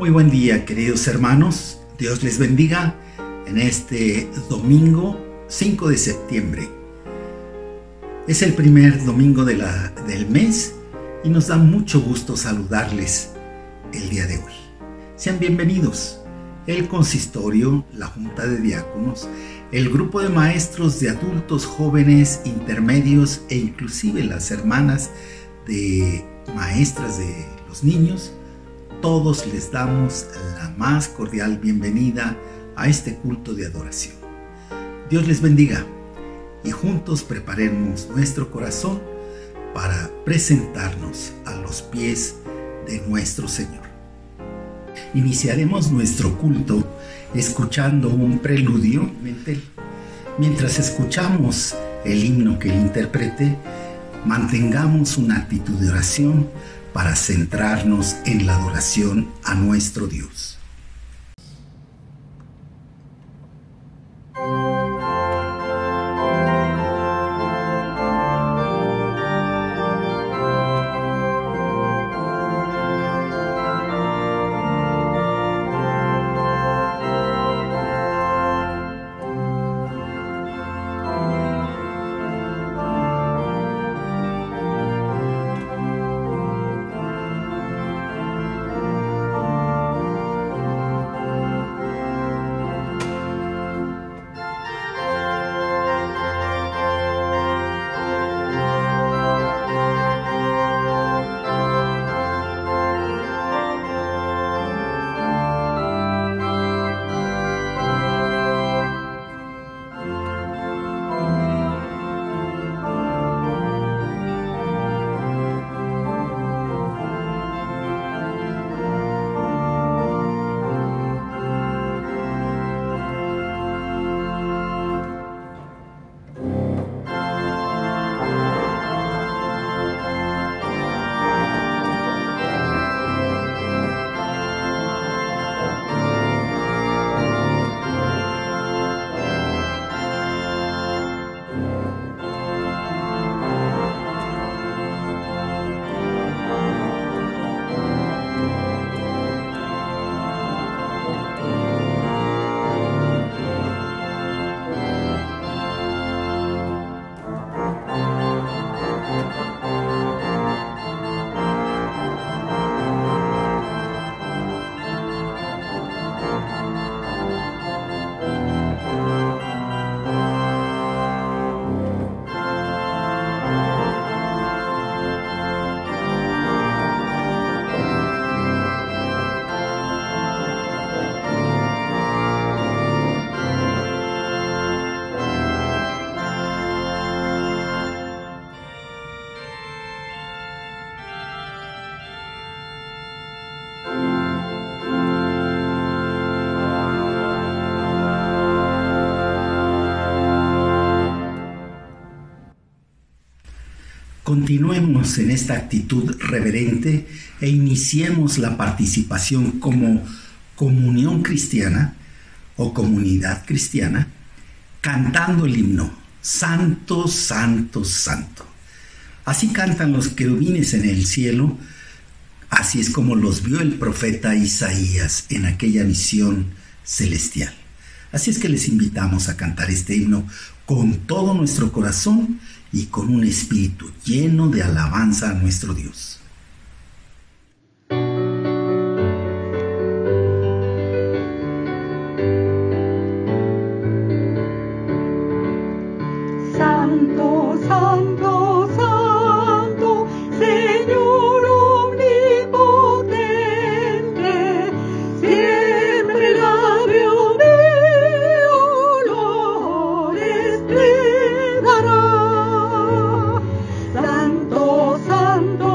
Muy buen día, queridos hermanos. Dios les bendiga en este domingo 5 de septiembre. Es el primer domingo del mes y nos da mucho gusto saludarles el día de hoy. Sean bienvenidos. El consistorio, la junta de diáconos, el grupo de maestros de adultos, jóvenes, intermedios e inclusive las hermanas de maestras de los niños, todos les damos la más cordial bienvenida a este culto de adoración. Dios les bendiga y juntos preparemos nuestro corazón para presentarnos a los pies de nuestro Señor. Iniciaremos nuestro culto escuchando un preludio. Mientras escuchamos el himno que él interprete, mantengamos una actitud de oración para centrarnos en la adoración a nuestro Dios. Continuemos en esta actitud reverente e iniciemos la participación como comunión cristiana o comunidad cristiana, cantando el himno Santo, Santo, Santo. Así cantan los querubines en el cielo, así es como los vio el profeta Isaías en aquella visión celestial. Así es que les invitamos a cantar este himno con todo nuestro corazón y con un espíritu lleno de alabanza a nuestro Dios. Santo, Santo, Santo, Señor omnipotente, siempre labio mío olores te dará. Santo, Santo,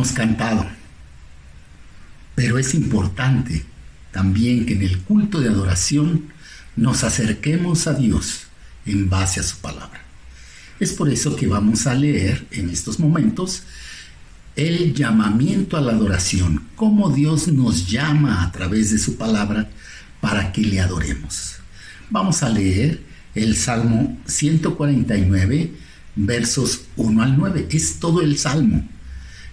hemos cantado, pero es importante también que en el culto de adoración nos acerquemos a Dios en base a su palabra. Es por eso que vamos a leer en estos momentos el llamamiento a la adoración, cómo Dios nos llama a través de su palabra para que le adoremos. Vamos a leer el Salmo 149, versos 1 al 9. Es todo el Salmo.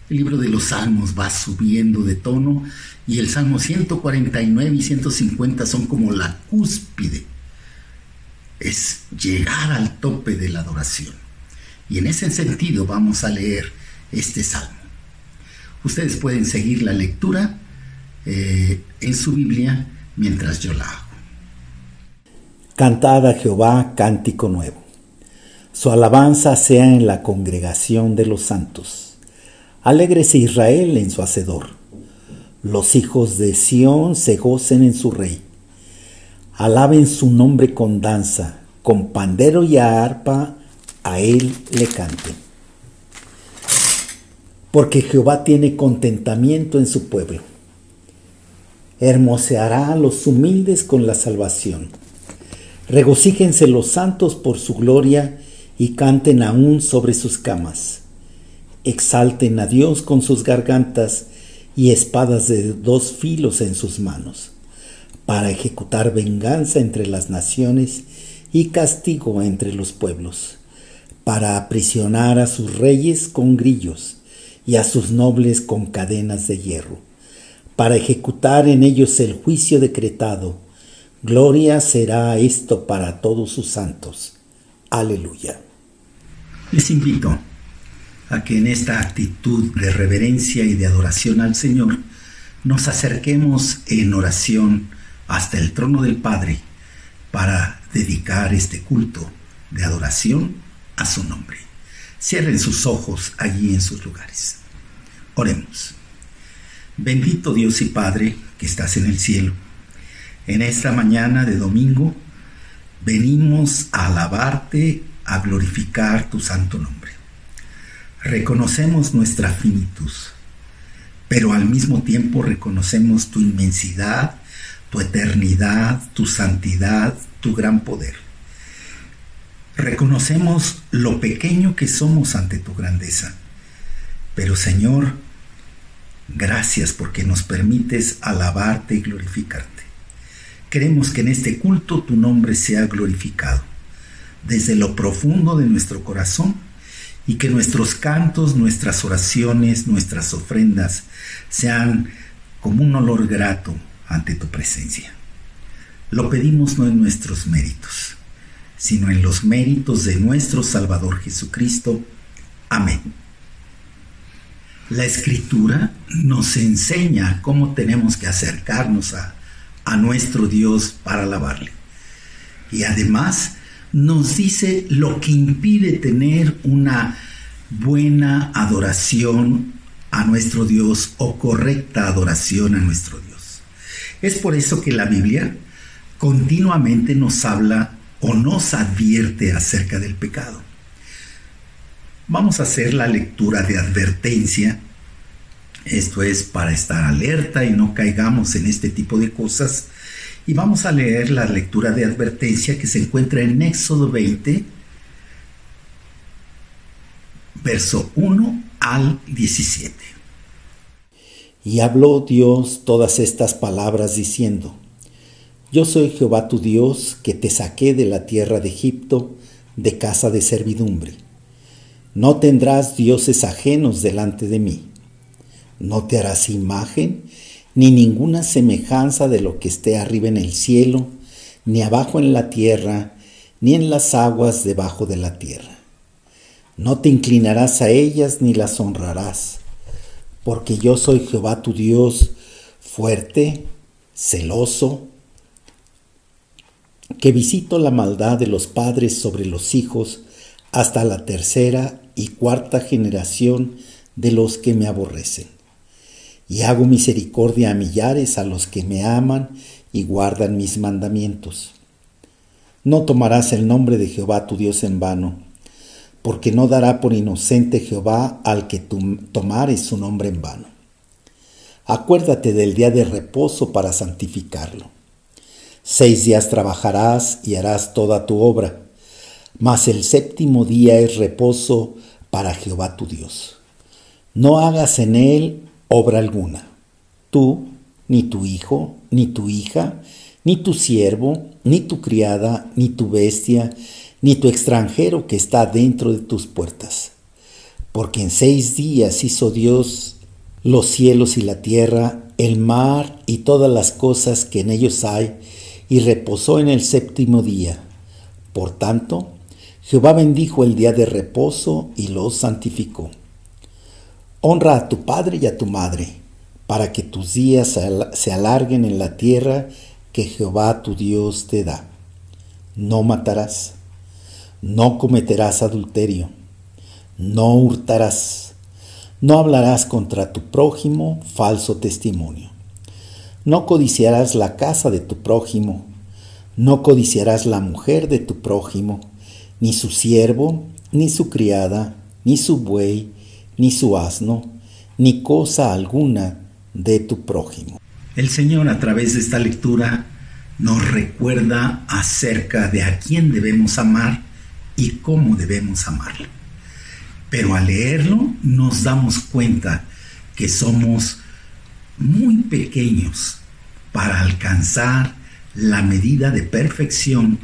El libro de los Salmos va subiendo de tono y el Salmo 149 y 150 son como la cúspide. Es llegar al tope de la adoración. Y en ese sentido vamos a leer este Salmo. Ustedes pueden seguir la lectura en su Biblia mientras yo la hago. Cantad a Jehová cántico nuevo. Su alabanza sea en la congregación de los santos. Alégrese Israel en su hacedor. Los hijos de Sión se gocen en su rey. Alaben su nombre con danza, con pandero y arpa a él le canten. Porque Jehová tiene contentamiento en su pueblo. Hermoseará a los humildes con la salvación. Regocíjense los santos por su gloria y canten aún sobre sus camas. Exalten a Dios con sus gargantas y espadas de 2 filos en sus manos, para ejecutar venganza entre las naciones y castigo entre los pueblos, para aprisionar a sus reyes con grillos y a sus nobles con cadenas de hierro, para ejecutar en ellos el juicio decretado. Gloria será esto para todos sus santos. Aleluya. Les invito a que en esta actitud de reverencia y de adoración al Señor nos acerquemos en oración hasta el trono del Padre para dedicar este culto de adoración a su nombre. Cierren sus ojos allí en sus lugares. Oremos. Bendito Dios y Padre que estás en el cielo, en esta mañana de domingo venimos a alabarte, a glorificar tu santo nombre. Reconocemos nuestra finitud, pero al mismo tiempo reconocemos tu inmensidad, tu eternidad, tu santidad, tu gran poder. Reconocemos lo pequeño que somos ante tu grandeza, pero Señor, gracias porque nos permites alabarte y glorificarte. Queremos que en este culto tu nombre sea glorificado desde lo profundo de nuestro corazón y que nuestros cantos, nuestras oraciones, nuestras ofrendas sean como un olor grato ante tu presencia. Lo pedimos no en nuestros méritos, sino en los méritos de nuestro Salvador Jesucristo. Amén. La Escritura nos enseña cómo tenemos que acercarnos a nuestro Dios para alabarle. Y además nos dice lo que impide tener una buena adoración a nuestro Dios o correcta adoración a nuestro Dios. Es por eso que la Biblia continuamente nos habla o nos advierte acerca del pecado. Vamos a hacer la lectura de advertencia. Esto es para estar alerta y no caigamos en este tipo de cosas. Y vamos a leer la lectura de advertencia que se encuentra en Éxodo 20, verso 1 al 17. Y habló Dios todas estas palabras diciendo: Yo soy Jehová tu Dios, que te saqué de la tierra de Egipto, de casa de servidumbre. No tendrás dioses ajenos delante de mí. No te harás imagen, ni ninguna semejanza de lo que esté arriba en el cielo, ni abajo en la tierra, ni en las aguas debajo de la tierra. No te inclinarás a ellas ni las honrarás, porque yo soy Jehová tu Dios, fuerte, celoso, que visito la maldad de los padres sobre los hijos hasta la 3ª y 4ª generación de los que me aborrecen. Y hago misericordia a millares a los que me aman y guardan mis mandamientos. No tomarás el nombre de Jehová tu Dios en vano, porque no dará por inocente Jehová al que tomare su nombre en vano. Acuérdate del día de reposo para santificarlo. 6 días trabajarás y harás toda tu obra, mas el 7º día es reposo para Jehová tu Dios. No hagas en él obra alguna, tú, ni tu hijo, ni tu hija, ni tu siervo, ni tu criada, ni tu bestia, ni tu extranjero que está dentro de tus puertas. Porque en 6 días hizo Dios los cielos y la tierra, el mar y todas las cosas que en ellos hay, y reposó en el 7º día. Por tanto, Jehová bendijo el día de reposo y lo santificó. Honra a tu padre y a tu madre, para que tus días se alarguen en la tierra que Jehová tu Dios te da. No matarás, no cometerás adulterio, no hurtarás, no hablarás contra tu prójimo falso testimonio. No codiciarás la casa de tu prójimo, no codiciarás la mujer de tu prójimo, ni su siervo, ni su criada, ni su buey, ni su asno, ni cosa alguna de tu prójimo. El Señor, a través de esta lectura, nos recuerda acerca de a quién debemos amar y cómo debemos amarlo. Pero al leerlo nos damos cuenta que somos muy pequeños para alcanzar la medida de perfección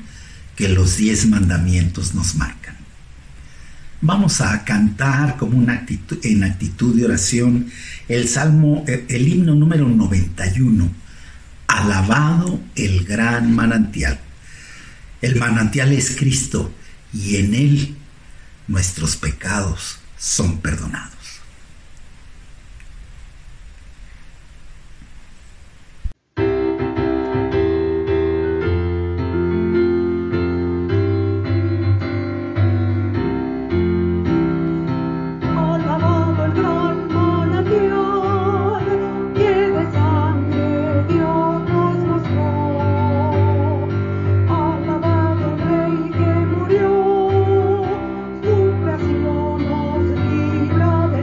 que los 10 mandamientos nos marcan. Vamos a cantar como en actitud de oración el himno número 91, alabado el gran manantial. El manantial es Cristo y en él nuestros pecados son perdonados. Alabado el Rey que murió, su pasión nos libra de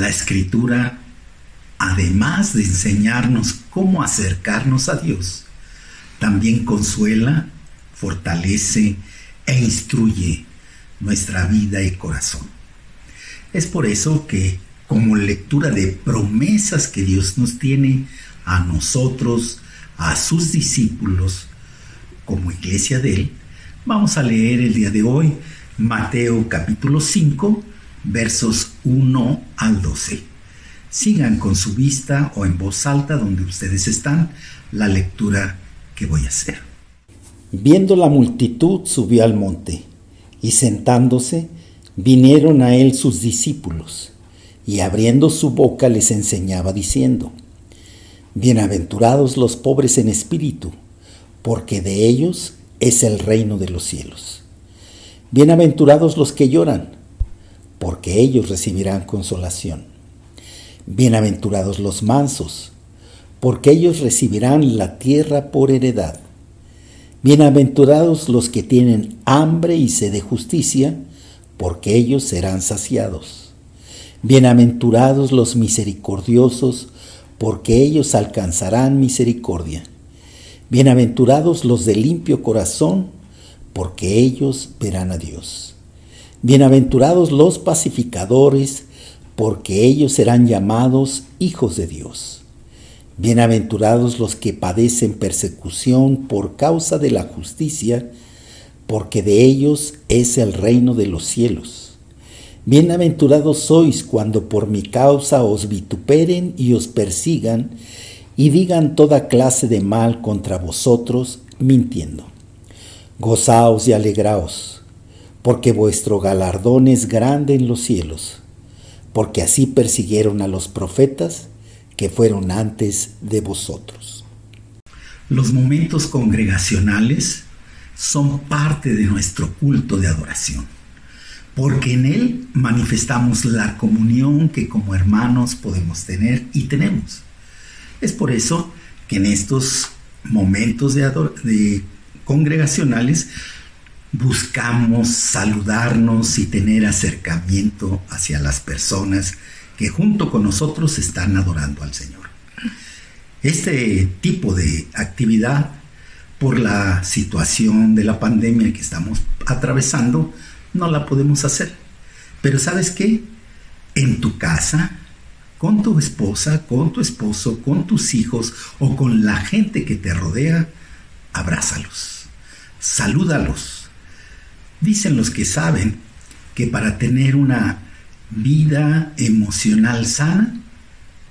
La Escritura, además de enseñarnos cómo acercarnos a Dios, también consuela, fortalece e instruye nuestra vida y corazón. Es por eso que, como lectura de promesas que Dios nos tiene a nosotros, a sus discípulos, como iglesia de Él, vamos a leer el día de hoy Mateo capítulo 5, versos 1 al 12. Sigan con su vista o en voz alta donde ustedes están la lectura que voy a hacer. Viendo la multitud, subió al monte, y sentándose, vinieron a él sus discípulos, y abriendo su boca les enseñaba diciendo: Bienaventurados los pobres en espíritu, porque de ellos es el reino de los cielos. Bienaventurados los que lloran, porque ellos recibirán consolación. Bienaventurados los mansos, porque ellos recibirán la tierra por heredad. Bienaventurados los que tienen hambre y sed de justicia, porque ellos serán saciados. Bienaventurados los misericordiosos, porque ellos alcanzarán misericordia. Bienaventurados los de limpio corazón, porque ellos verán a Dios. Bienaventurados los pacificadores, porque ellos serán llamados hijos de Dios. Bienaventurados los que padecen persecución por causa de la justicia, porque de ellos es el reino de los cielos. Bienaventurados sois cuando por mi causa os vituperen y os persigan, y digan toda clase de mal contra vosotros, mintiendo. Gozaos y alegraos, porque vuestro galardón es grande en los cielos, porque así persiguieron a los profetas que fueron antes de vosotros. Los momentos congregacionales son parte de nuestro culto de adoración, porque en él manifestamos la comunión que como hermanos podemos tener y tenemos. Es por eso que en estos momentos de congregacionales buscamos saludarnos y tener acercamiento hacia las personas que junto con nosotros están adorando al Señor. Este tipo de actividad, por la situación de la pandemia que estamos atravesando, no la podemos hacer. Pero ¿sabes qué? En tu casa, con tu esposa, con tu esposo, con tus hijos o con la gente que te rodea, abrázalos, salúdalos. Dicen los que saben que para tener una vida emocional sana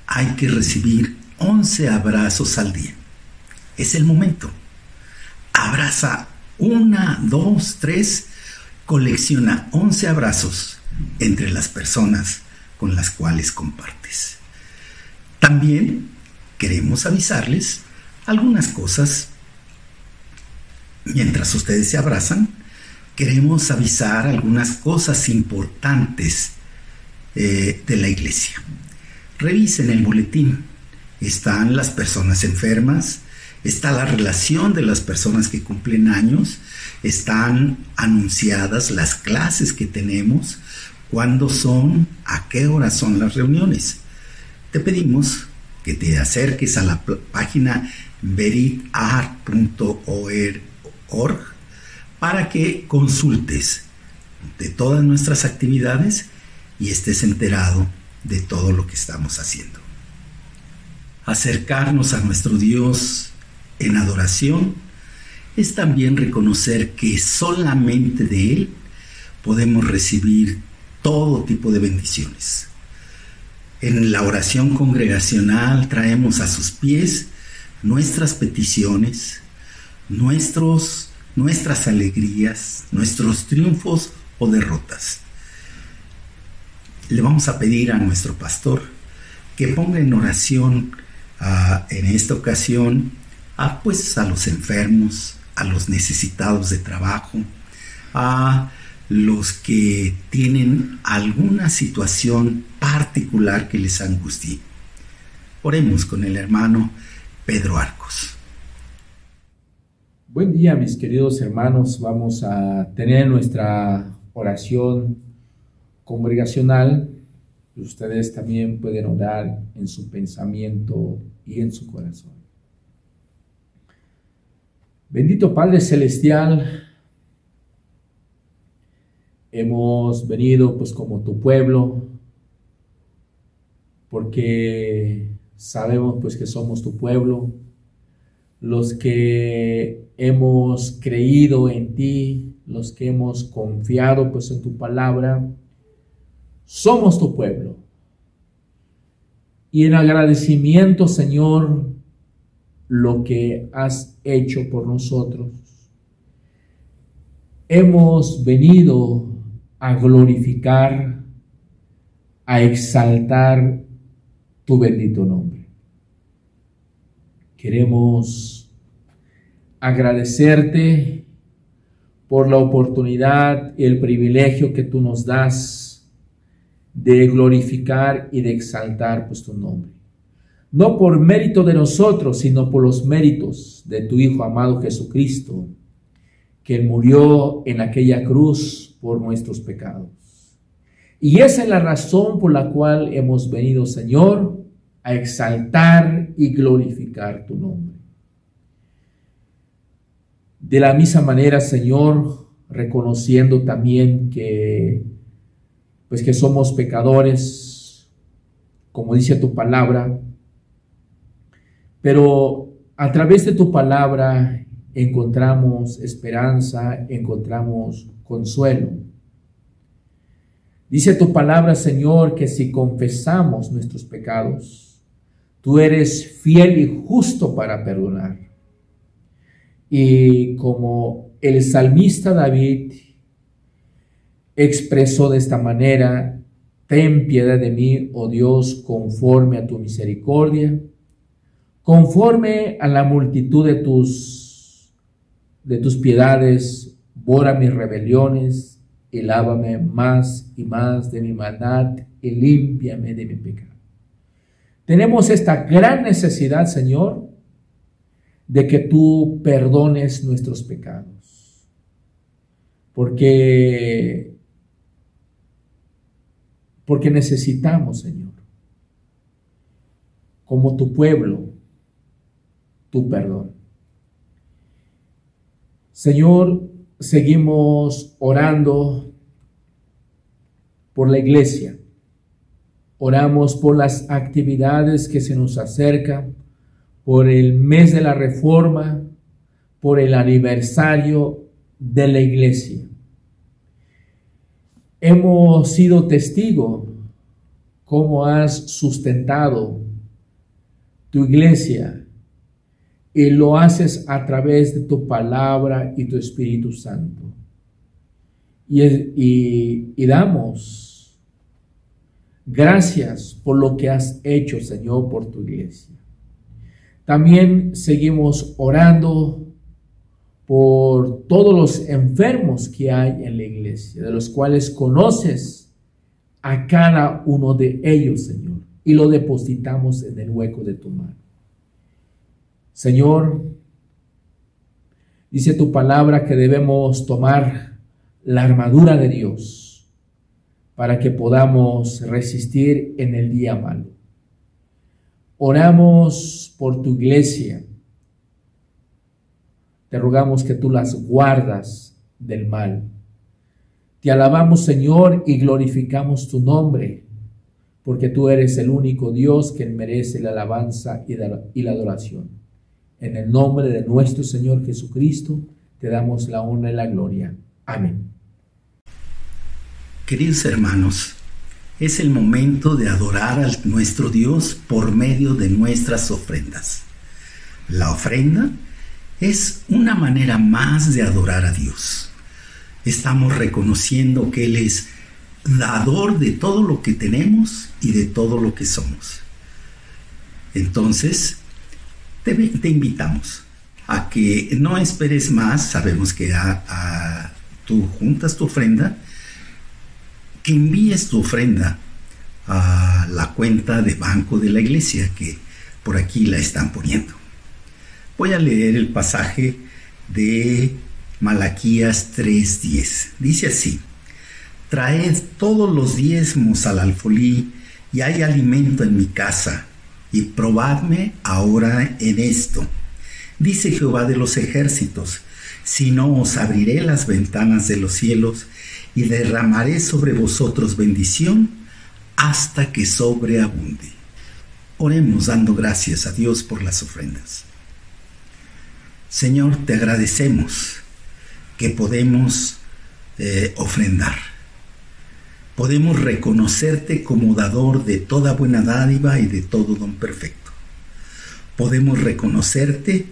hay que recibir 11 abrazos al día. Es el momento. Abraza 1, 2, 3, colecciona 11 abrazos entre las personas con las cuales compartes. También queremos avisarles algunas cosas. Mientras ustedes se abrazan, queremos avisar algunas cosas importantes de la iglesia. Revisen el boletín. Están las personas enfermas, está la relación de las personas que cumplen años, están anunciadas las clases que tenemos, cuándo son, a qué hora son las reuniones. Te pedimos que te acerques a la página veritart.org para que consultes de todas nuestras actividades y estés enterado de todo lo que estamos haciendo. Acercarnos a nuestro Dios en adoración es también reconocer que solamente de Él podemos recibir todo tipo de bendiciones. En la oración congregacional traemos a sus pies nuestras peticiones, nuestras alegrías, nuestros triunfos o derrotas. Le vamos a pedir a nuestro pastor que ponga en oración en esta ocasión a los enfermos, a los necesitados de trabajo, a los que tienen alguna situación particular que les angustie. Oremos con el hermano Pedro Arcos. Buen día, mis queridos hermanos. Vamos a tener nuestra oración congregacional Ustedes también pueden orar en su pensamiento y en su corazón. Bendito Padre Celestial, hemos venido pues como tu pueblo, porque sabemos pues que somos tu pueblo, los que hemos creído en ti, los que hemos confiado pues en tu palabra, somos tu pueblo. Y en agradecimiento, Señor, lo que has hecho por nosotros, hemos venido a glorificar, a exaltar tu bendito nombre. Queremos agradecerte por la oportunidad y el privilegio que tú nos das de glorificar y de exaltar pues tu nombre. No por mérito de nosotros, sino por los méritos de tu Hijo amado Jesucristo, que murió en aquella cruz por nuestros pecados. Y esa es la razón por la cual hemos venido, Señor, a exaltar y glorificar tu nombre. De la misma manera, Señor, reconociendo también que somos pecadores, como dice tu palabra, pero a través de tu palabra encontramos esperanza, encontramos consuelo. Dice tu palabra, Señor, que si confesamos nuestros pecados, tú eres fiel y justo para perdonar. Y como el salmista David expresó de esta manera: ten piedad de mí, oh Dios, conforme a tu misericordia, conforme a la multitud de tus piedades, borra mis rebeliones y lávame más y más de mi maldad y límpiame de mi pecado. Tenemos esta gran necesidad, Señor, de que tú perdones nuestros pecados, porque necesitamos, Señor, como tu pueblo, tu perdón. Señor, seguimos orando por la iglesia. Oramos por las actividades que se nos acercan, por el mes de la Reforma, por el aniversario de la iglesia. Hemos sido testigos cómo has sustentado tu iglesia y lo haces a través de tu palabra y tu Espíritu Santo. Y damos gracias por lo que has hecho, Señor, por tu iglesia. También seguimos orando por todos los enfermos que hay en la iglesia, de los cuales conoces a cada uno de ellos, Señor, y lo depositamos en el hueco de tu mano. Señor, dice tu palabra que debemos tomar la armadura de Dios para que podamos resistir en el día malo. Oramos por tu iglesia. Te rogamos que tú las guardas del mal. Te alabamos, Señor, y glorificamos tu nombre, porque tú eres el único Dios que merece la alabanza y la adoración. En el nombre de nuestro Señor Jesucristo, te damos la honra y la gloria. Amén. Queridos hermanos, es el momento de adorar a nuestro Dios por medio de nuestras ofrendas. La ofrenda es una manera más de adorar a Dios. Estamos reconociendo que Él es dador de todo lo que tenemos y de todo lo que somos. Entonces, te invitamos a que no esperes más. Sabemos que tú juntas tu ofrenda, que envíes tu ofrenda a la cuenta de banco de la iglesia, que por aquí la están poniendo. Voy a leer el pasaje de Malaquías 3:10. Dice así: traed todos los diezmos al alfolí y hay alimento en mi casa, y probadme ahora en esto. Dice Jehová de los ejércitos, si no os abriré las ventanas de los cielos, y derramaré sobre vosotros bendición, hasta que sobreabunde. Oremos dando gracias a Dios por las ofrendas. Señor, te agradecemos que podemos ofrendar. Podemos reconocerte como dador de toda buena dádiva y de todo don perfecto. Podemos reconocerte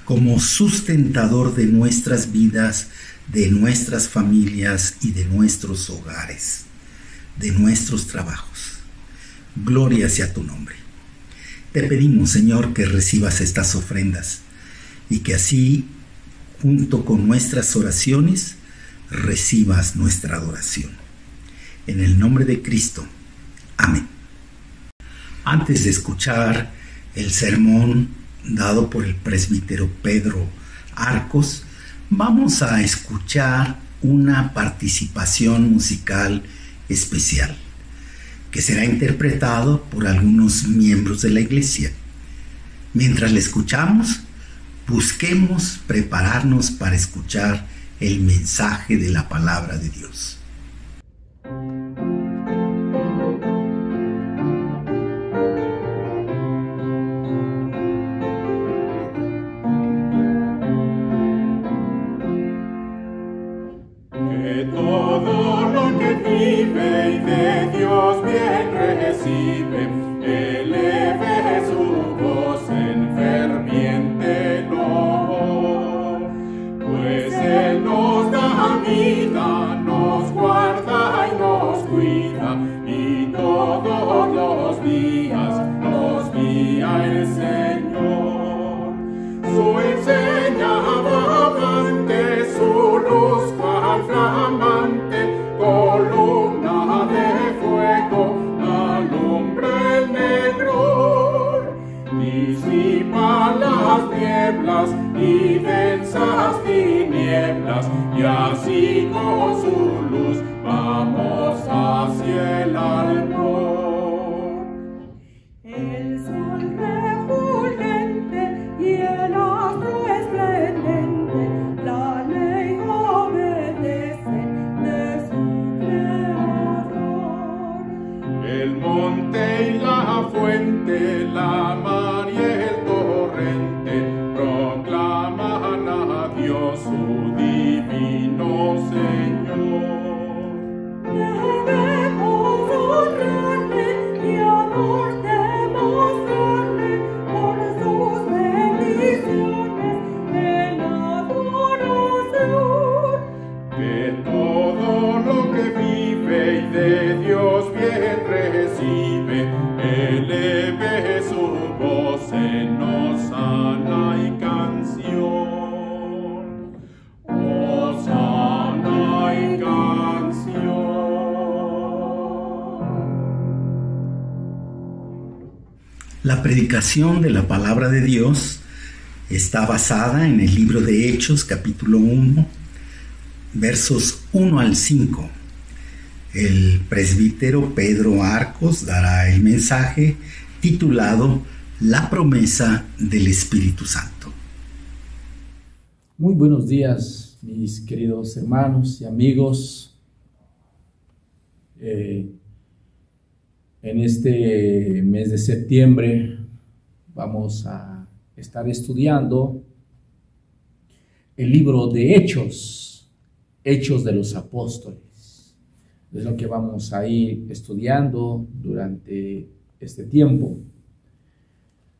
como sustentador de nuestras vidas, de nuestras familias y de nuestros hogares, de nuestros trabajos. Gloria sea tu nombre. Te pedimos, Señor, que recibas estas ofrendas y que así, junto con nuestras oraciones, recibas nuestra adoración. En el nombre de Cristo. Amén. Antes de escuchar el sermón dado por el presbítero Pedro Arcos, vamos a escuchar una participación musical especial que será interpretado por algunos miembros de la iglesia. Mientras le escuchamos, busquemos prepararnos para escuchar el mensaje de la palabra de Dios. Que todo lo que vive y de Dios bien recibe, eleve su voz en ferviente loor. Pues Él nos da vida, nos guarda y nos cuida, y todos los días nos guía el Señor. Su enseñaba avante, su luz cual flamante, columna de fuego, alumbra el negror. Disipa las nieblas y densas tinieblas, y así con su luz vamos hacia el albor. El sol refulgente y el astro esplendente, la ley obedecen de su creador. El monte y la fuente, la mar y el torrente, proclaman a Dios su divino Señor. Debemos honrarle y amor demostrarle por sus bendiciones en adoración. Que todo lo que vive y de Dios bien recibe, eleve su voz en hosana y canción. Hosana y canción. La predicación de la palabra de Dios está basada en el libro de Hechos, capítulo 1, versos 1 al 5. El presbítero Pedro Arcos dará el mensaje titulado La promesa del Espíritu Santo. Muy buenos días, mis queridos hermanos y amigos. En este mes de septiembre vamos a estar estudiando el libro de Hechos, Hechos de los Apóstoles. Es lo que vamos a ir estudiando durante este tiempo.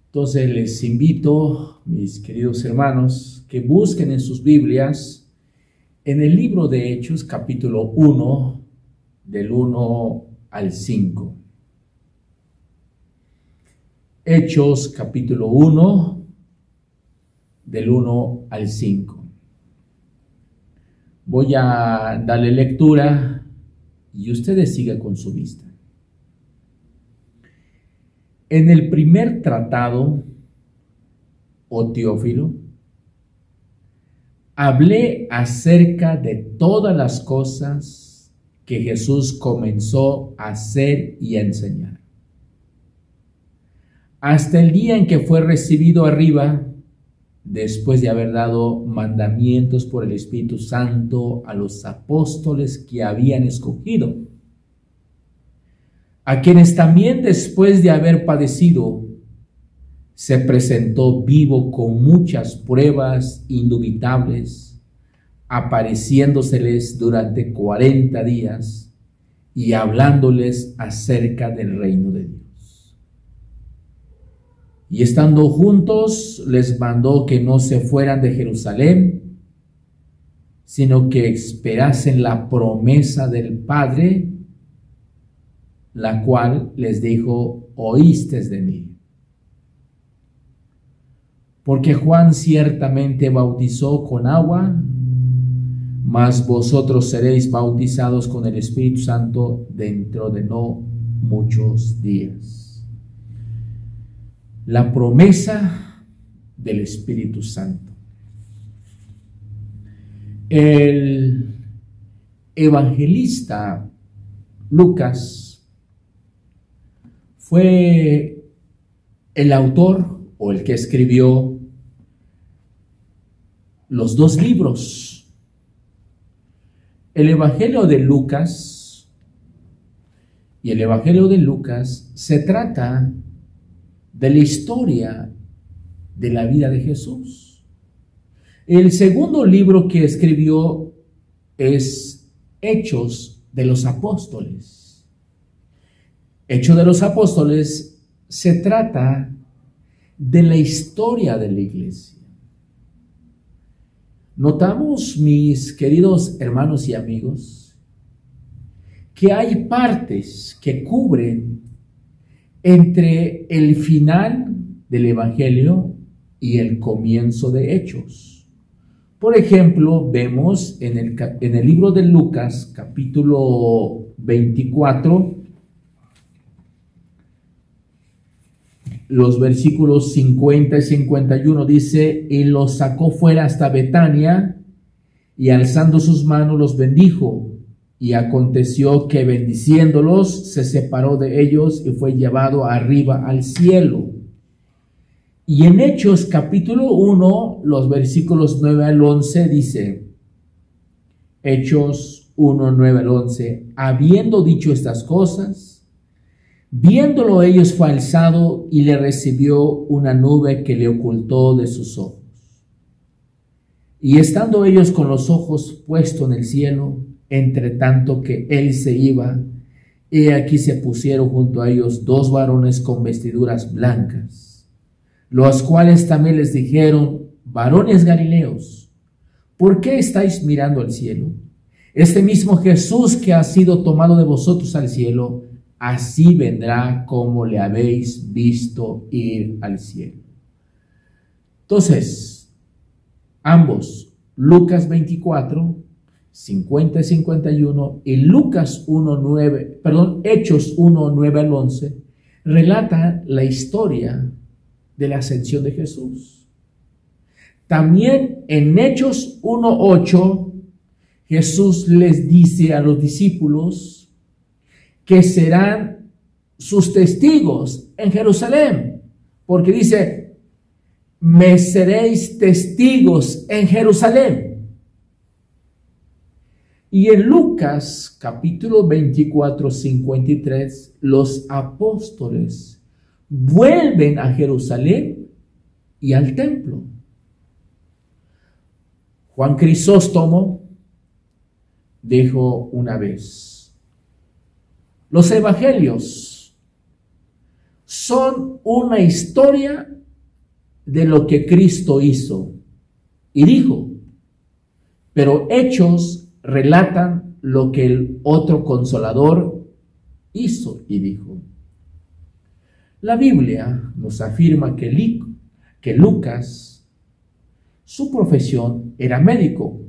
Entonces les invito, mis queridos hermanos, que busquen en sus Biblias en el libro de Hechos, capítulo 1, del 1 al 5. Hechos, capítulo 1, del 1 al 5. Voy a darle lectura y ustedes sigan con su vista. En el primer tratado, oh Teófilo, hablé acerca de todas las cosas que Jesús comenzó a hacer y a enseñar, hasta el día en que fue recibido arriba, después de haber dado mandamientos por el Espíritu Santo a los apóstoles que habían escogido, a quienes también después de haber padecido, se presentó vivo con muchas pruebas indubitables, apareciéndoseles durante 40 días y hablándoles acerca del reino de Dios. Y estando juntos, les mandó que no se fueran de Jerusalén, sino que esperasen la promesa del Padre, la cual les dijo: oístes de mí. Porque Juan ciertamente bautizó con agua, mas vosotros seréis bautizados con el Espíritu Santo dentro de no muchos días. La promesa del Espíritu Santo. El evangelista Lucas fue el autor o el que escribió los dos libros. El Evangelio de Lucas y el Evangelio de Lucas se trata de la historia de la vida de Jesús. El segundo libro que escribió es Hechos de los Apóstoles. Hechos de los Apóstoles se trata de la historia de la iglesia. Notamos, mis queridos hermanos y amigos, que hay partes que cubren entre el final del Evangelio y el comienzo de Hechos. Por ejemplo, vemos en el libro de Lucas, capítulo 24, los versículos 50 y 51, dice: y los sacó fuera hasta Betania, y alzando sus manos los bendijo. Y aconteció que bendiciéndolos, se separó de ellos y fue llevado arriba al cielo. Y en Hechos capítulo 1, los versículos 9 al 11, dice, Hechos 1, 9 al 11, habiendo dicho estas cosas, viéndolo ellos fue alzado y le recibió una nube que le ocultó de sus ojos. Y estando ellos con los ojos puestos en el cielo, entre tanto que él se iba, he aquí se pusieron junto a ellos dos varones con vestiduras blancas, los cuales también les dijeron: varones galileos, ¿por qué estáis mirando al cielo? Este mismo Jesús que ha sido tomado de vosotros al cielo, así vendrá como le habéis visto ir al cielo. Entonces, ambos, Lucas 24, 50 y 51 y Lucas 1, Hechos 1, 9 al 11, relatan la historia de la ascensión de Jesús. También en Hechos 1, 8, Jesús les dice a los discípulos que serán sus testigos en Jerusalén, porque dice: me seréis testigos en Jerusalén. Y en Lucas capítulo 24, 53, los apóstoles vuelven a Jerusalén y al templo. Juan Crisóstomo dijo una vez: los evangelios son una historia de lo que Cristo hizo y dijo, pero Hechos relatan lo que el otro Consolador hizo y dijo. La Biblia nos afirma que Lucas, su profesión era médico.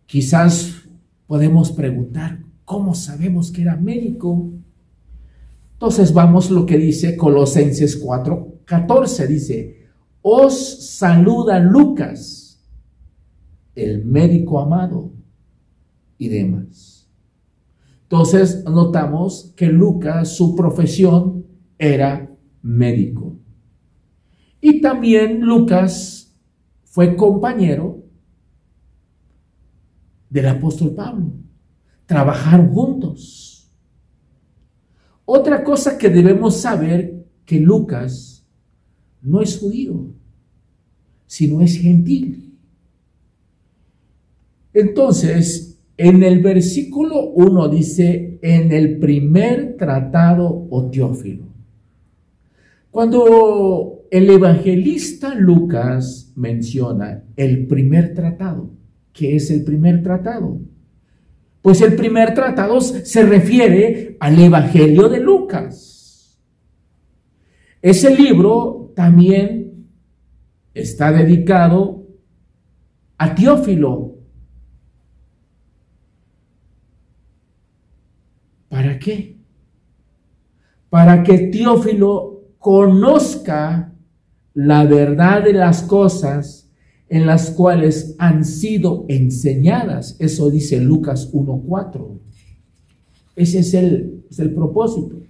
Quizás podemos preguntar: ¿cómo sabemos que era médico? Entonces vamos lo que dice Colosenses 4:14, dice: os saluda Lucas, el médico amado, y demás. Entonces notamos que Lucas, su profesión era médico. Y también Lucas fue compañero del apóstol Pablo. Trabajaron juntos. Otra cosa que debemos saber, que Lucas no es judío, sino es gentil. Entonces, en el versículo 1 dice, en el primer tratado, oh Teófilo. Cuando el evangelista Lucas menciona el primer tratado, ¿qué es el primer tratado? Pues el primer tratado se refiere al Evangelio de Lucas. Ese libro también está dedicado a Teófilo. ¿Para qué? Para que Teófilo conozca la verdad de las cosas en las cuales han sido enseñadas. Eso dice Lucas 1:4. Ese es el propósito.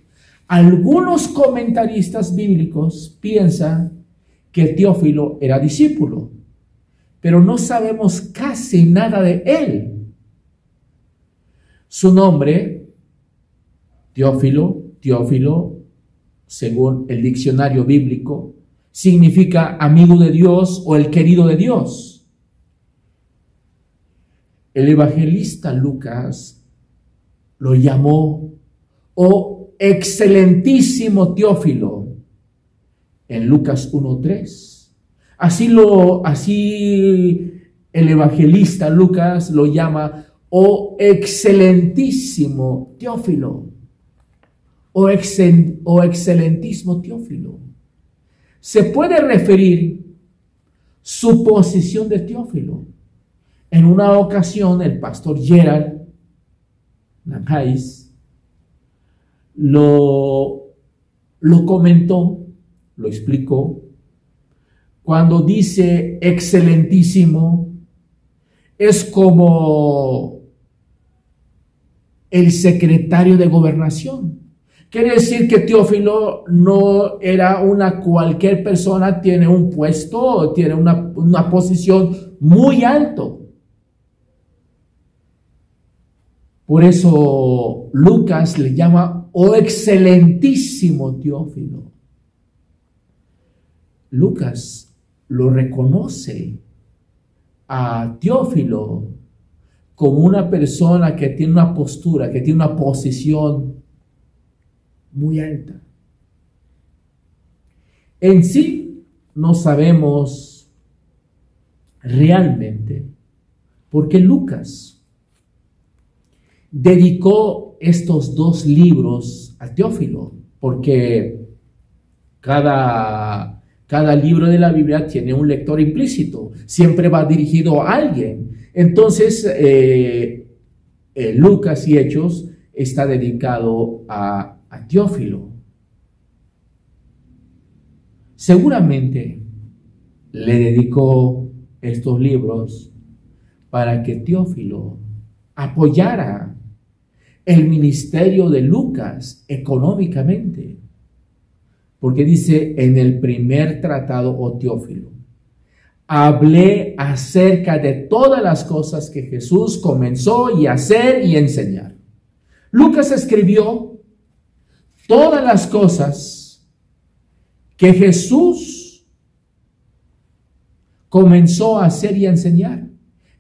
Algunos comentaristas bíblicos piensan que Teófilo era discípulo, pero no sabemos casi nada de él. Su nombre, Teófilo, según el diccionario bíblico, significa amigo de Dios o el querido de Dios. El evangelista Lucas lo llamó, oh excelentísimo Teófilo, en Lucas 1:3. Así el evangelista Lucas lo llama, oh excelentísimo Teófilo, oh excelentísimo Teófilo. Se puede referir su posición de Teófilo. En una ocasión, el pastor Gerald Nanjais lo comentó, lo explicó. Cuando dice excelentísimo, es como el secretario de gobernación. Quiere decir que Teófilo no era una cualquier persona, tiene un puesto, tiene una posición muy alto. Por eso Lucas le llama, oh excelentísimo Teófilo. Lucas lo reconoce a Teófilo como una persona que tiene una postura, que tiene una posición muy alta. En sí no sabemos realmente por qué Lucas dedicó estos dos libros a Teófilo, porque cada libro de la Biblia tiene un lector implícito, siempre va dirigido a alguien. Entonces Lucas y Hechos está dedicado a Teófilo. Seguramente le dedicó estos libros para que Teófilo apoyara el ministerio de Lucas económicamente. Porque dice en el primer tratado, oh Teófilo, hablé acerca de todas las cosas que Jesús comenzó y hacer y enseñar. Lucas escribió todas las cosas que Jesús comenzó a hacer y a enseñar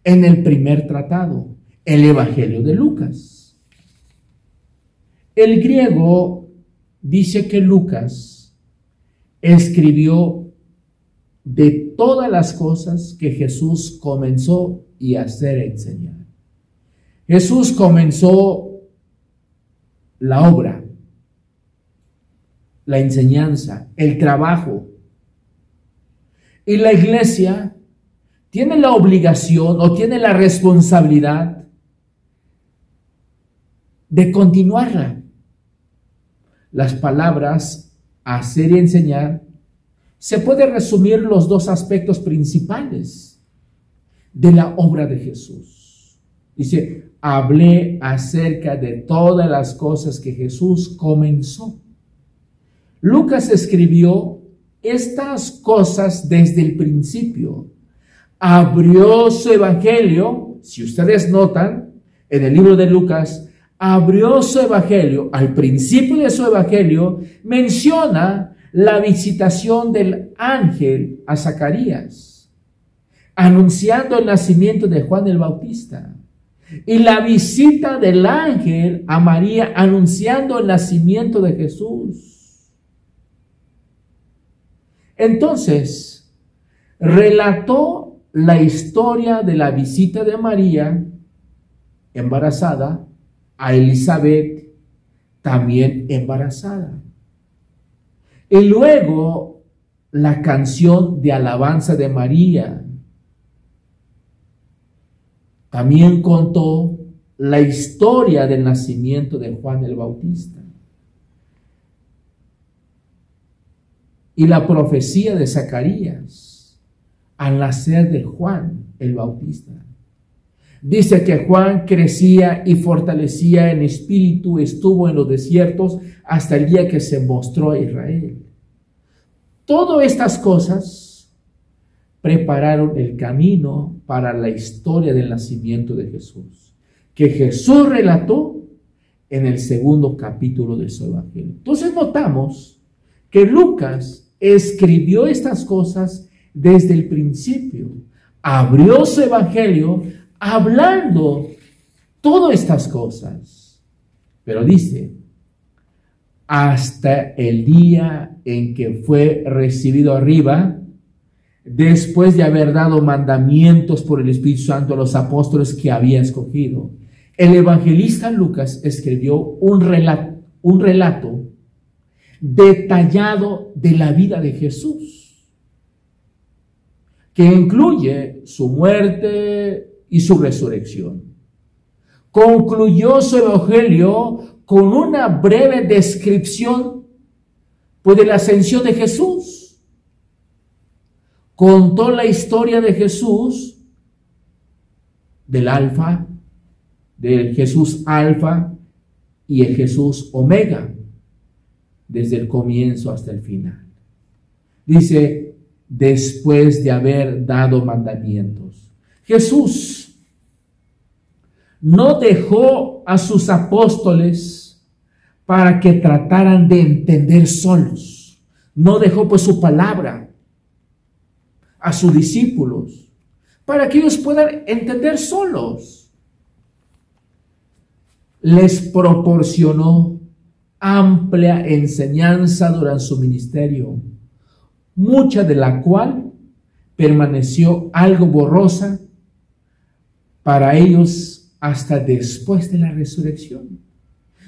en el primer tratado, el Evangelio de Lucas. El griego dice que Lucas escribió de todas las cosas que Jesús comenzó y a hacer y enseñar. Jesús comenzó la obra, la enseñanza, el trabajo. Y la iglesia tiene la obligación o tiene la responsabilidad de continuarla. Las palabras hacer y enseñar se puede resumir los dos aspectos principales de la obra de Jesús. Dice, hablé acerca de todas las cosas que Jesús comenzó. Lucas escribió estas cosas desde el principio. Abrió su evangelio, si ustedes notan, en el libro de Lucas, abrió su evangelio. Al principio de su evangelio menciona la visitación del ángel a Zacarías, anunciando el nacimiento de Juan el Bautista, y la visita del ángel a María, anunciando el nacimiento de Jesús. Entonces, relató la historia de la visita de María embarazada a Elizabeth, también embarazada. Y luego la canción de alabanza de María. También contó la historia del nacimiento de Juan el Bautista y la profecía de Zacarías al nacer de Juan el Bautista. Dice que Juan crecía y fortalecía en espíritu, estuvo en los desiertos hasta el día que se mostró a Israel. Todas estas cosas prepararon el camino para la historia del nacimiento de Jesús, que Jesús relató en el segundo capítulo de su evangelio. Entonces notamos que Lucas escribió estas cosas desde el principio, abrió su evangelio hablando todas estas cosas, pero dice, hasta el día en que fue recibido arriba, después de haber dado mandamientos por el Espíritu Santo a los apóstoles que había escogido. El evangelista Lucas escribió un relato detallado de la vida de Jesús, que incluye su muerte y su resurrección. Concluyó su evangelio con una breve descripción de la ascensión de Jesús. Contó la historia de Jesús, del Alfa, del Jesús Alfa y el Jesús Omega, desde el comienzo hasta el final. Dice, después de haber dado mandamientos. Jesús no dejó a sus apóstoles para que trataran de entender solos. No dejó pues su palabra a sus discípulos para que ellos puedan entender solos. Les proporcionó amplia enseñanza durante su ministerio, mucha de la cual permaneció algo borrosa para ellos hasta después de la resurrección.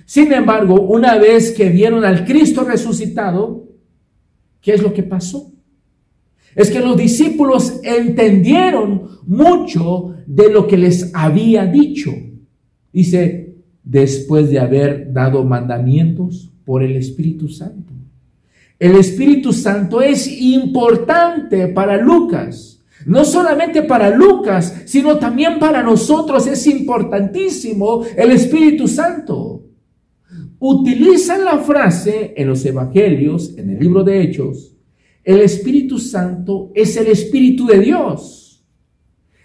Sin embargo, una vez que vieron al Cristo resucitado, ¿qué es lo que pasó? Es que los discípulos entendieron mucho de lo que les había dicho. Dice, después de haber dado mandamientos por el Espíritu Santo. El Espíritu Santo es importante para Lucas. No solamente para Lucas, sino también para nosotros es importantísimo el Espíritu Santo. Utilizan la frase en los evangelios, en el libro de Hechos, el Espíritu Santo es el Espíritu de Dios.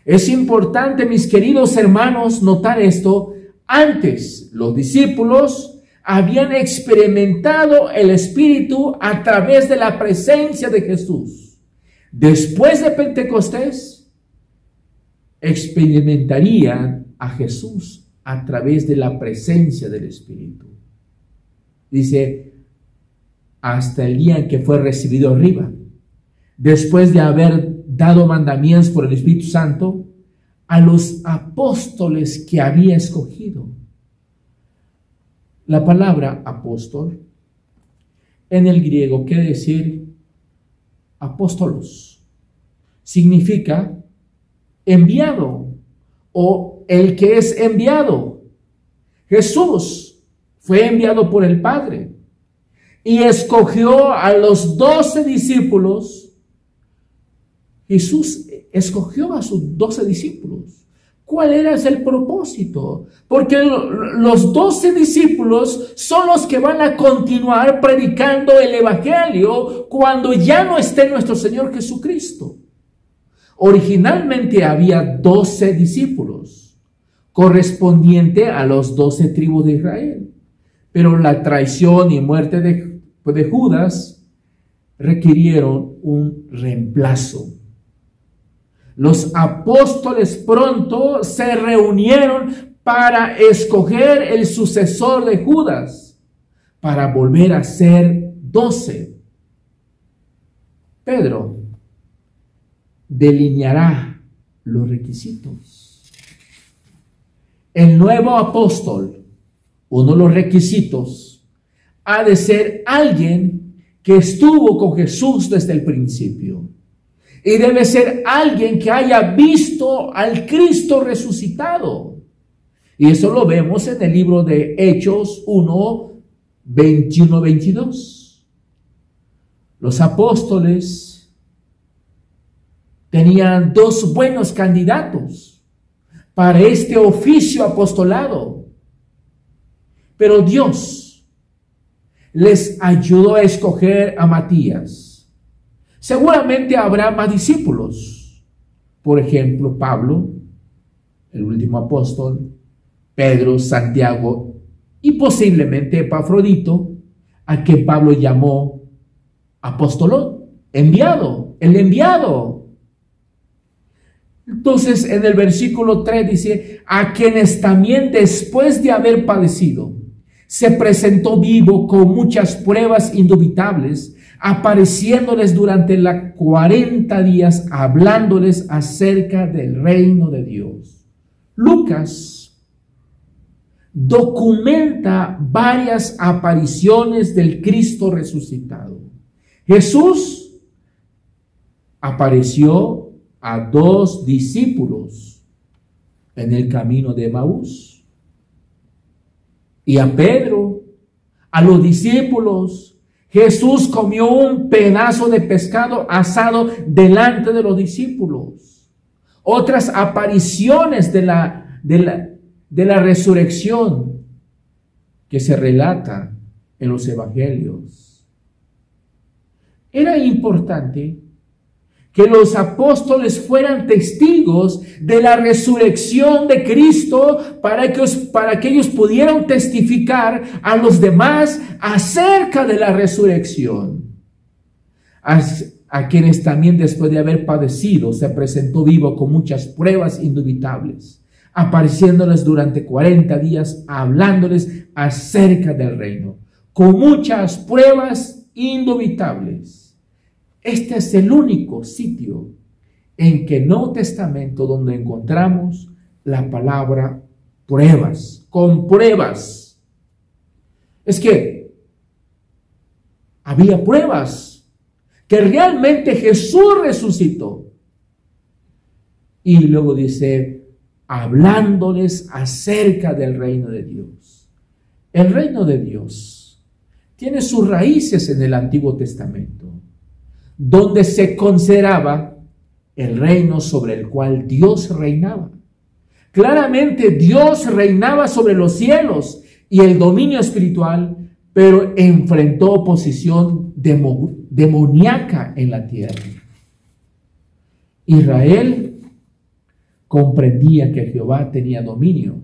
Es importante, mis queridos hermanos, notar esto. Antes, los discípulos habían experimentado el Espíritu a través de la presencia de Jesús. Después de Pentecostés, experimentarían a Jesús a través de la presencia del Espíritu. Dice, hasta el día en que fue recibido arriba, después de haber dado mandamientos por el Espíritu Santo a los apóstoles que había escogido. La palabra apóstol en el griego quiere decir apóstolos. Significa enviado o el que es enviado. Jesús fue enviado por el Padre y escogió a los 12 discípulos. Jesús escogió a sus 12 discípulos. ¿Cuál era el propósito? Porque los 12 discípulos son los que van a continuar predicando el Evangelio cuando ya no esté nuestro Señor Jesucristo. Originalmente había 12 discípulos, correspondiente a los 12 tribus de Israel. Pero la traición y muerte de Judas requirieron un reemplazo. Los apóstoles pronto se reunieron para escoger el sucesor de Judas, para volver a ser 12. Pedro delineará los requisitos. El nuevo apóstol, uno de los requisitos, ha de ser alguien que estuvo con Jesús desde el principio. Y debe ser alguien que haya visto al Cristo resucitado. Y eso lo vemos en el libro de Hechos 1, 21-22. Los apóstoles tenían 2 buenos candidatos para este oficio apostolado. Pero Dios les ayudó a escoger a Matías. Seguramente habrá más discípulos. Por ejemplo, Pablo, el último apóstol, Pedro, Santiago y posiblemente Epafrodito, a quien Pablo llamó apóstolo, enviado, el enviado. Entonces, en el versículo 3 dice, a quienes también después de haber padecido, se presentó vivo con muchas pruebas indubitables, apareciéndoles durante las 40 días, hablándoles acerca del reino de Dios. Lucas documenta varias apariciones del Cristo resucitado. Jesús apareció a 2 discípulos en el camino de Emaús, y a Pedro, a los discípulos. Jesús comió un pedazo de pescado asado delante de los discípulos. Otras apariciones de la resurrección que se relata en los evangelios. Era importante que los apóstoles fueran testigos de la resurrección de Cristo para que ellos pudieran testificar a los demás acerca de la resurrección. A quienes también después de haber padecido se presentó vivo con muchas pruebas indubitables, apareciéndoles durante 40 días, hablándoles acerca del reino, con muchas pruebas indubitables. Este es el único sitio en que el Nuevo Testamento donde encontramos la palabra pruebas, con pruebas. Es que había pruebas que realmente Jesús resucitó. Y luego dice, hablándoles acerca del reino de Dios. El reino de Dios tiene sus raíces en el Antiguo Testamento, donde se consideraba el reino sobre el cual Dios reinaba. Claramente Dios reinaba sobre los cielos y el dominio espiritual, pero enfrentó oposición demoníaca en la tierra. Israel comprendía que Jehová tenía dominio.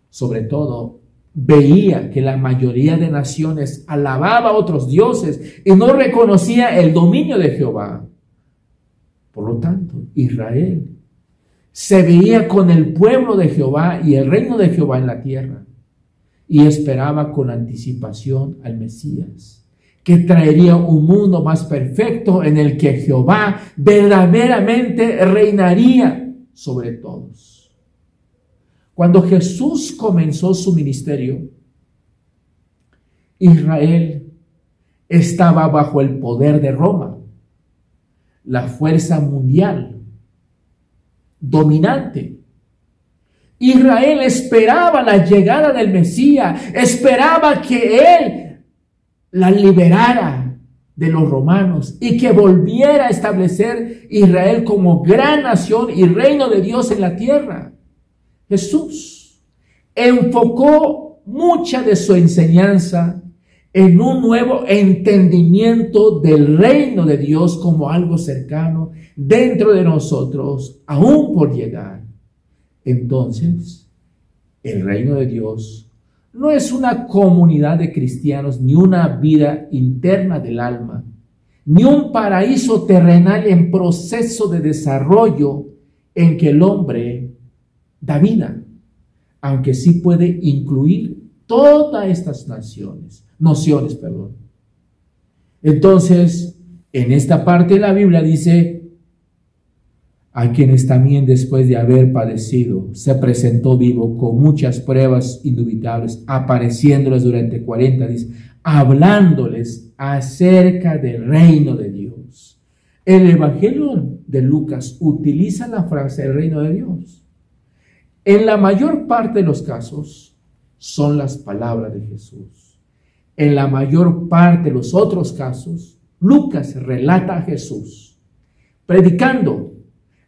Sobre todo, veía que la mayoría de naciones alababa a otros dioses y no reconocía el dominio de Jehová. Por lo tanto, Israel se veía con el pueblo de Jehová y el reino de Jehová en la tierra y esperaba con anticipación al Mesías, que traería un mundo más perfecto en el que Jehová verdaderamente reinaría sobre todos. Cuando Jesús comenzó su ministerio, Israel estaba bajo el poder de Roma, la fuerza mundial dominante. Israel esperaba la llegada del Mesías, esperaba que Él la liberara de los romanos y que volviera a establecer Israel como gran nación y reino de Dios en la tierra. Jesús enfocó mucha de su enseñanza en un nuevo entendimiento del reino de Dios como algo cercano dentro de nosotros, aún por llegar. Entonces, el reino de Dios no es una comunidad de cristianos, ni una vida interna del alma, ni un paraíso terrenal en proceso de desarrollo en que el hombre da vida, aunque sí puede incluir todas estas nociones. Entonces, en esta parte de la Biblia dice: a quienes también después de haber padecido se presentó vivo con muchas pruebas indubitables, apareciéndoles durante 40 días, hablándoles acerca del reino de Dios. El Evangelio de Lucas utiliza la frase del reino de Dios. En la mayor parte de los casos son las palabras de Jesús. En la mayor parte de los otros casos, Lucas relata a Jesús predicando,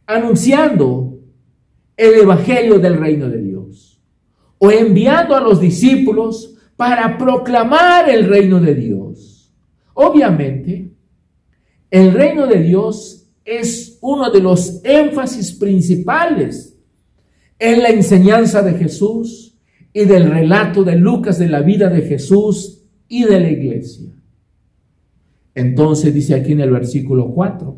anunciando el evangelio del reino de Dios, o enviando a los discípulos para proclamar el reino de Dios. Obviamente, el reino de Dios es uno de los énfasis principales en la enseñanza de Jesús y del relato de Lucas de la vida de Jesús y de la iglesia. Entonces dice aquí en el versículo 4,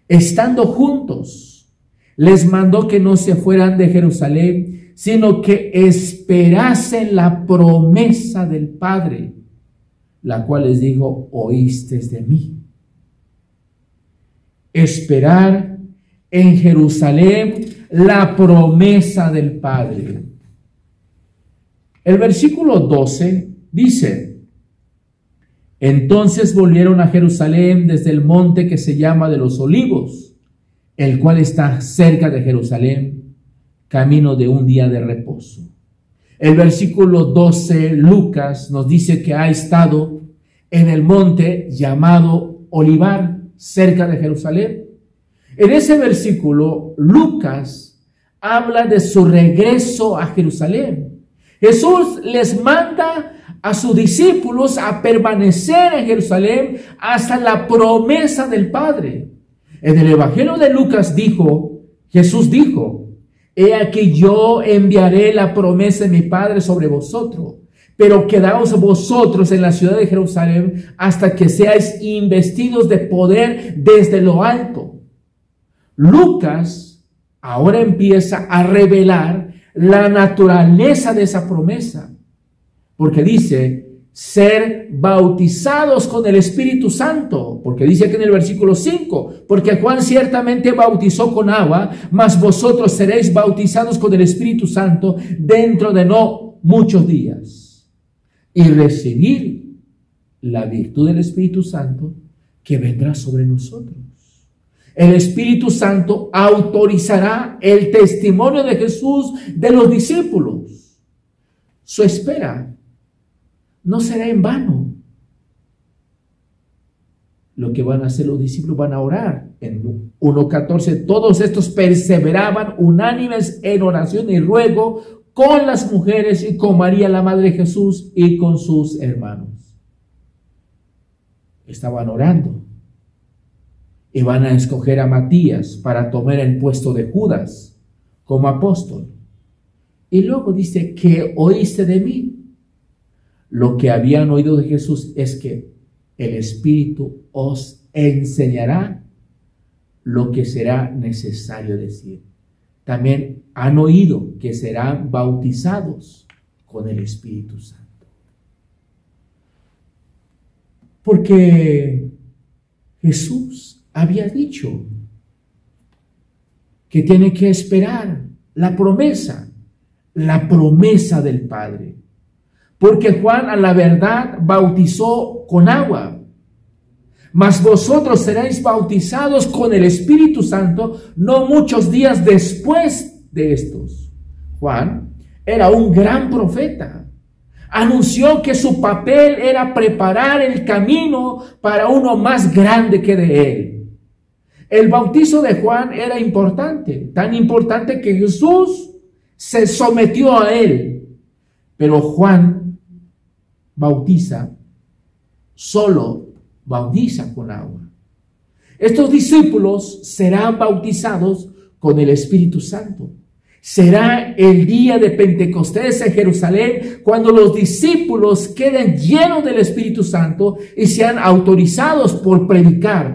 estando juntos, les mandó que no se fueran de Jerusalén, sino que esperasen la promesa del Padre, la cual les dijo: oísteis de mí. Esperar en Jerusalén la promesa del Padre. El versículo 12 dice: entonces volvieron a Jerusalén desde el monte que se llama de los Olivos, el cual está cerca de Jerusalén, camino de un día de reposo. El versículo 12, Lucas nos dice que ha estado en el monte llamado Olivar, cerca de Jerusalén. En ese versículo, Lucas habla de su regreso a Jerusalén. Jesús les manda a sus discípulos a permanecer en Jerusalén hasta la promesa del Padre. En el Evangelio de Lucas Jesús dijo: he aquí yo enviaré la promesa de mi Padre sobre vosotros, pero quedaos vosotros en la ciudad de Jerusalén hasta que seáis investidos de poder desde lo alto. Lucas ahora empieza a revelar la naturaleza de esa promesa, porque dice ser bautizados con el Espíritu Santo, porque dice aquí en el versículo 5, porque Juan ciertamente bautizó con agua, mas vosotros seréis bautizados con el Espíritu Santo dentro de no muchos días, y recibir la virtud del Espíritu Santo que vendrá sobre nosotros. El Espíritu Santo autorizará el testimonio de Jesús de los discípulos. Su espera no será en vano. Lo que van a hacer los discípulos, van a orar. En 1:14, todos estos perseveraban unánimes en oración y ruego con las mujeres y con María, la madre de Jesús, y con sus hermanos. Estaban orando. Y van a escoger a Matías para tomar el puesto de Judas como apóstol. Y luego dice: que oíste de mí. Lo que habían oído de Jesús es que el Espíritu os enseñará lo que será necesario decir. También han oído que serán bautizados con el Espíritu Santo. Porque Jesús había dicho que tiene que esperar la promesa del Padre. Porque Juan a la verdad bautizó con agua, mas vosotros seréis bautizados con el Espíritu Santo no muchos días después de estos. Juan era un gran profeta. Anunció que su papel era preparar el camino para uno más grande que de él. El bautizo de Juan era importante, tan importante que Jesús se sometió a él. Pero Juan bautiza, solo bautiza con agua. Estos discípulos serán bautizados con el Espíritu Santo. Será el día de Pentecostés en Jerusalén cuando los discípulos queden llenos del Espíritu Santo y sean autorizados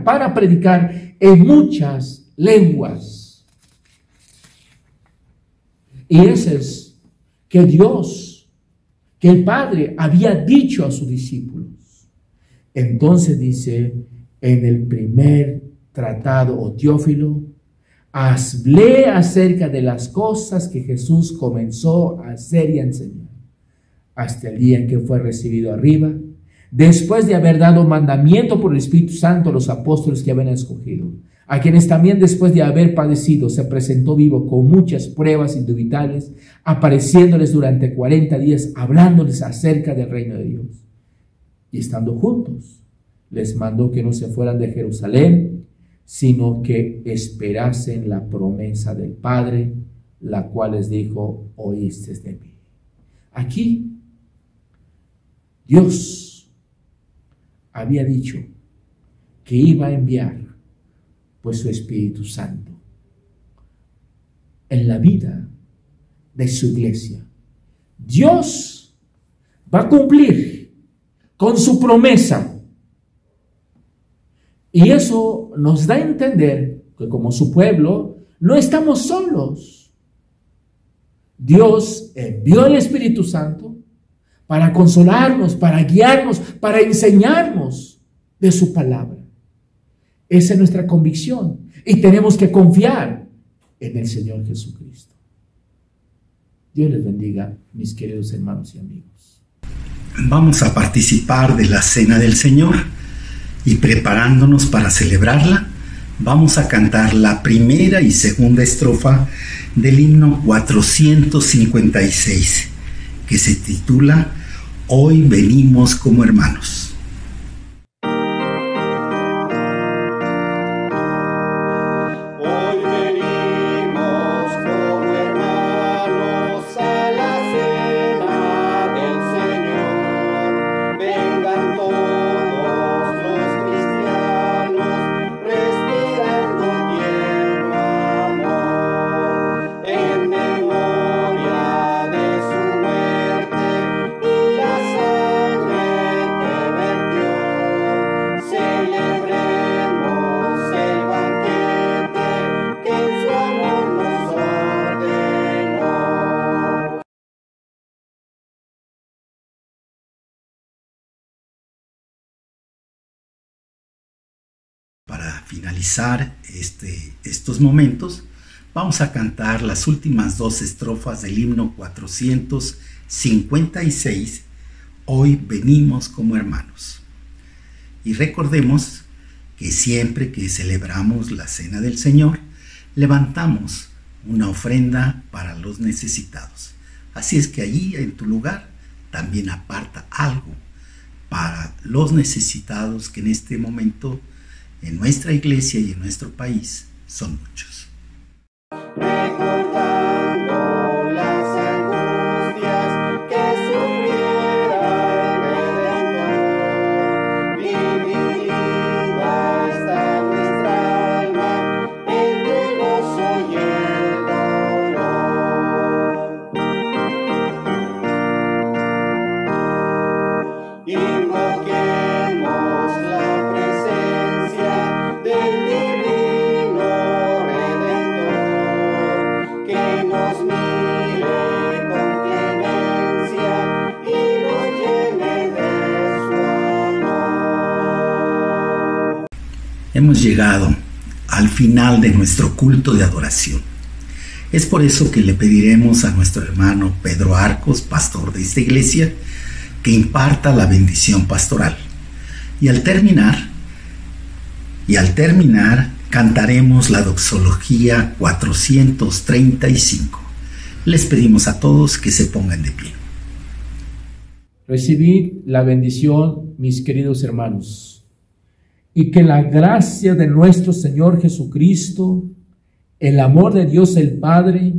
para predicar en muchas lenguas. Y ese es que Dios, que el Padre había dicho a sus discípulos. Entonces dice en el primer tratado o Teófilo, hablé acerca de las cosas que Jesús comenzó a hacer y a enseñar hasta el día en que fue recibido arriba, después de haber dado mandamiento por el Espíritu Santo a los apóstoles que habían escogido, a quienes también después de haber padecido se presentó vivo con muchas pruebas indubitables, apareciéndoles durante 40 días, hablándoles acerca del reino de Dios. Y estando juntos, les mandó que no se fueran de Jerusalén, sino que esperasen la promesa del Padre, la cual les dijo, oíste de mí. Aquí, Dios había dicho que iba a enviar pues su Espíritu Santo en la vida de su iglesia. Dios va a cumplir con su promesa. Y eso nos da a entender que como su pueblo no estamos solos. Dios envió el Espíritu Santo para consolarnos, para guiarnos, para enseñarnos de su palabra. Esa es nuestra convicción y tenemos que confiar en el Señor Jesucristo. Dios les bendiga, mis queridos hermanos y amigos. Vamos a participar de la Cena del Señor. Y preparándonos para celebrarla, vamos a cantar la primera y segunda estrofa del himno 456, que se titula Hoy venimos como hermanos. Para finalizar estos momentos, vamos a cantar las últimas dos estrofas del himno 456, Hoy venimos como hermanos. Y recordemos que siempre que celebramos la Cena del Señor, levantamos una ofrenda para los necesitados. Así es que allí en tu lugar también aparta algo para los necesitados que en este momento en nuestra iglesia y en nuestro país son muchos. Recordando las angustias que sufriera el Redentor, dividida está nuestra alma entre el gozo y el dolor. Invoquemos la presencia del Divino Redentor, que nos mire con clemencia y nos llene de su amor. Hemos llegado al final de nuestro culto de adoración. Es por eso que le pediremos a nuestro hermano Pedro Arcos, pastor de esta iglesia, que imparta la bendición pastoral. Y al terminar, cantaremos la doxología 435. Les pedimos a todos que se pongan de pie. Recibid la bendición, mis queridos hermanos, y que la gracia de nuestro Señor Jesucristo, el amor de Dios el Padre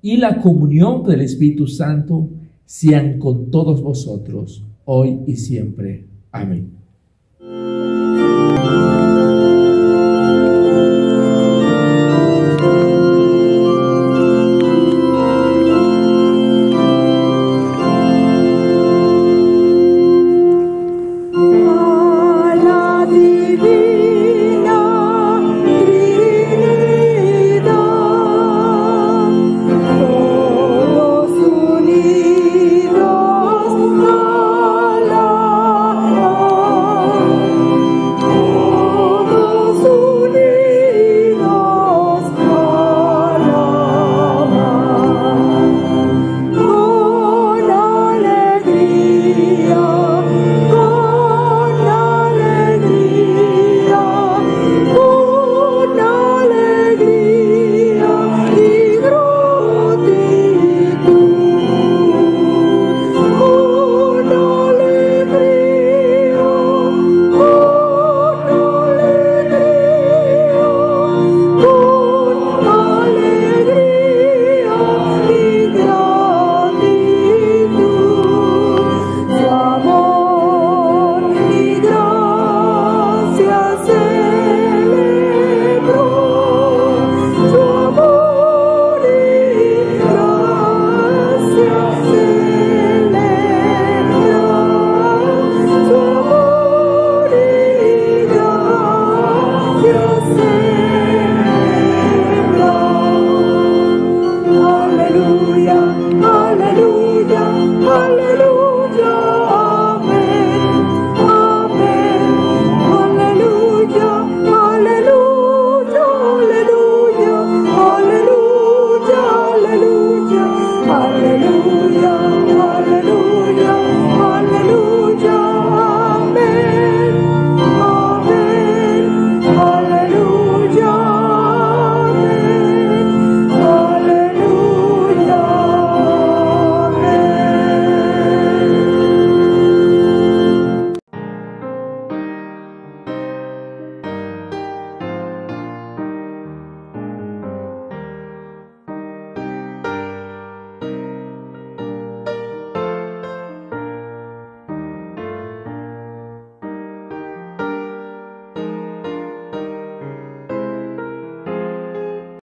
y la comunión del Espíritu Santo sean con todos vosotros, hoy y siempre. Amén.